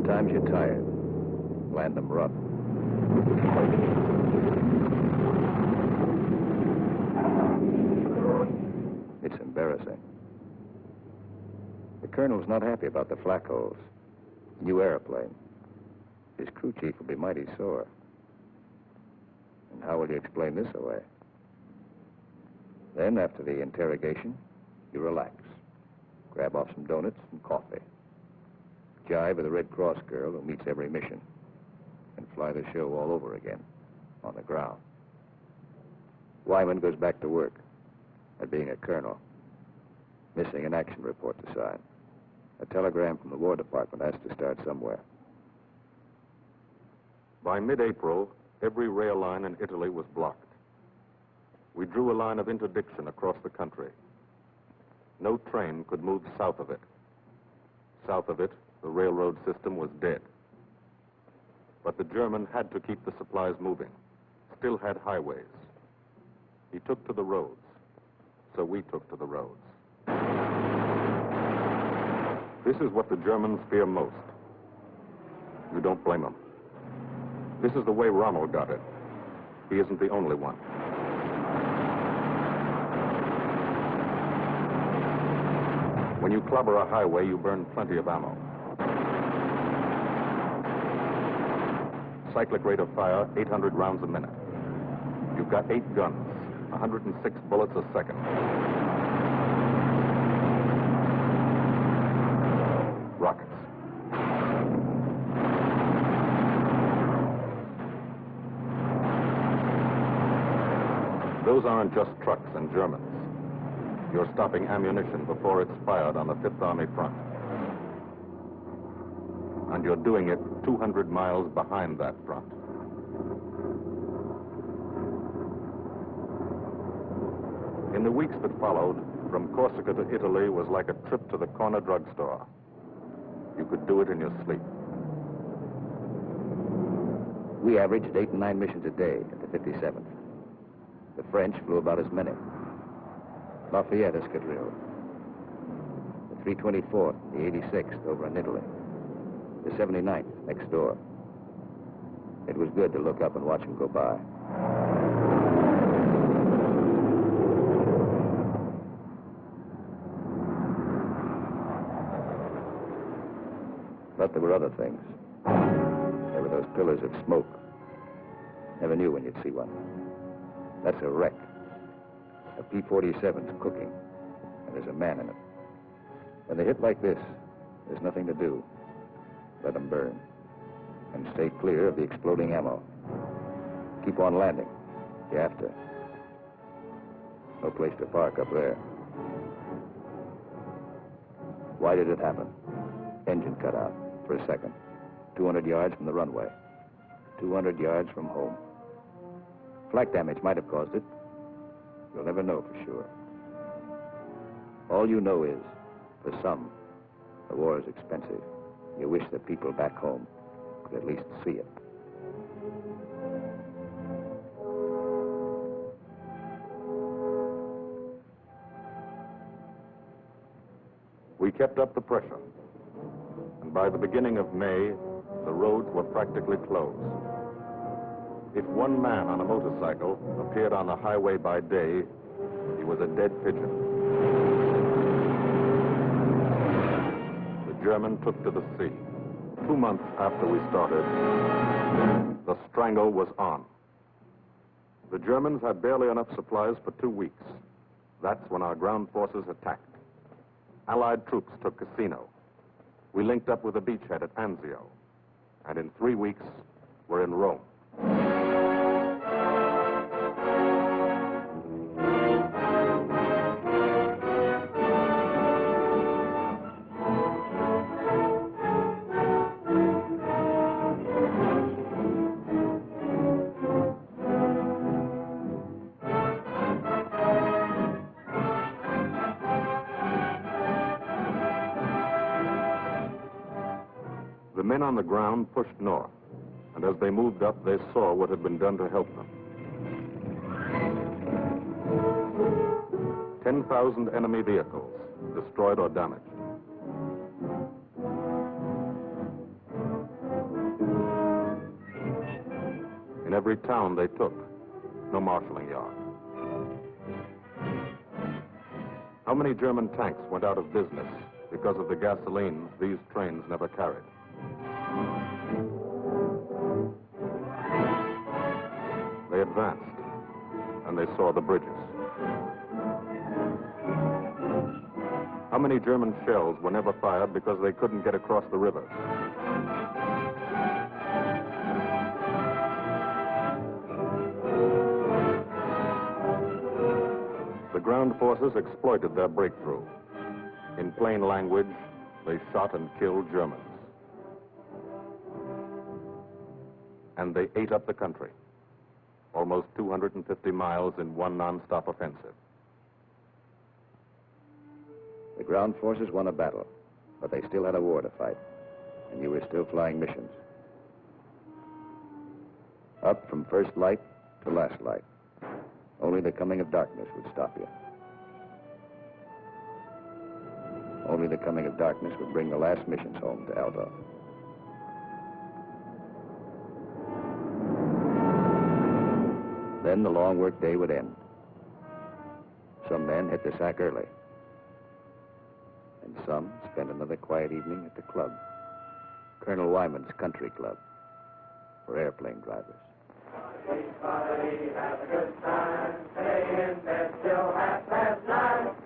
Sometimes you're tired. Land them rough. It's embarrassing. The colonel's not happy about the flak holes. New airplane. His crew chief will be mighty sore. And how will you explain this away? Then, after the interrogation, you relax. Grab off some donuts and coffee. Jive with a Red Cross girl who meets every mission. And fly the show all over again, on the ground. Wyman goes back to work, at being a colonel. Missing an action report to sign. A telegram from the War Department has to start somewhere. By mid-April, every rail line in Italy was blocked. We drew a line of interdiction across the country. No train could move south of it. South of it, the railroad system was dead. But the German had to keep the supplies moving, still had highways. He took to the roads, so we took to the roads. This is what the Germans fear most. You don't blame them. This is the way Rommel got it. He isn't the only one. When you clobber a highway, you burn plenty of ammo. Cyclic rate of fire, 800 rounds a minute. You've got 8 guns, 106 bullets a second. Rockets. Those aren't just trucks and Germans. You're stopping ammunition before it's fired on the Fifth Army front. And you're doing it 200 miles behind that front. In the weeks that followed, from Corsica to Italy was like a trip to the corner drugstore. You could do it in your sleep. We averaged 8 and 9 missions a day at the 57th. The French flew about as many. Lafayette Escadrille. The 324th, the 86th over in Italy. The 79th next door. It was good to look up and watch them go by. But there were other things. There were those pillars of smoke. Never knew when you'd see one. That's a wreck. A P-47's cooking, and there's a man in it. When they hit like this, there's nothing to do. Let them burn. And stay clear of the exploding ammo. Keep on landing. You have to. No place to park up there. Why did it happen? Engine cut out for a second. 200 yards from the runway. 200 yards from home. Flak damage might have caused it. You'll never know for sure. All you know is, for some, the war is expensive. You wish the people back home could at least see it. We kept up the pressure. And by the beginning of May, the roads were practically closed. If one man on a motorcycle appeared on the highway by day, he was a dead pigeon. The German took to the sea. 2 months after we started, the strangle was on. The Germans had barely enough supplies for 2 weeks. That's when our ground forces attacked. Allied troops took Cassino. We linked up with a beachhead at Anzio. And in 3 weeks, we're in Rome. The men on the ground pushed north, and as they moved up, they saw what had been done to help them. 10,000 enemy vehicles, destroyed or damaged. every town they took, no marshaling yard. How many German tanks went out of business because of the gasoline these trains never carried? They advanced, and they saw the bridges. How many German shells were never fired because they couldn't get across the rivers? The ground forces exploited their breakthrough. In plain language, they shot and killed Germans. And they ate up the country, almost 250 miles in one non-stop offensive. The ground forces won a battle, but they still had a war to fight, and you were still flying missions. Up from first light to last light. Only the coming of darkness would stop you. Only the coming of darkness would bring the last missions home to Aldo. Then the long work day would end. Some men hit the sack early, and some spent another quiet evening at the club, Colonel Wyman's Country Club, for airplane drivers. Everybody have a good time, stay in bed till 9:30.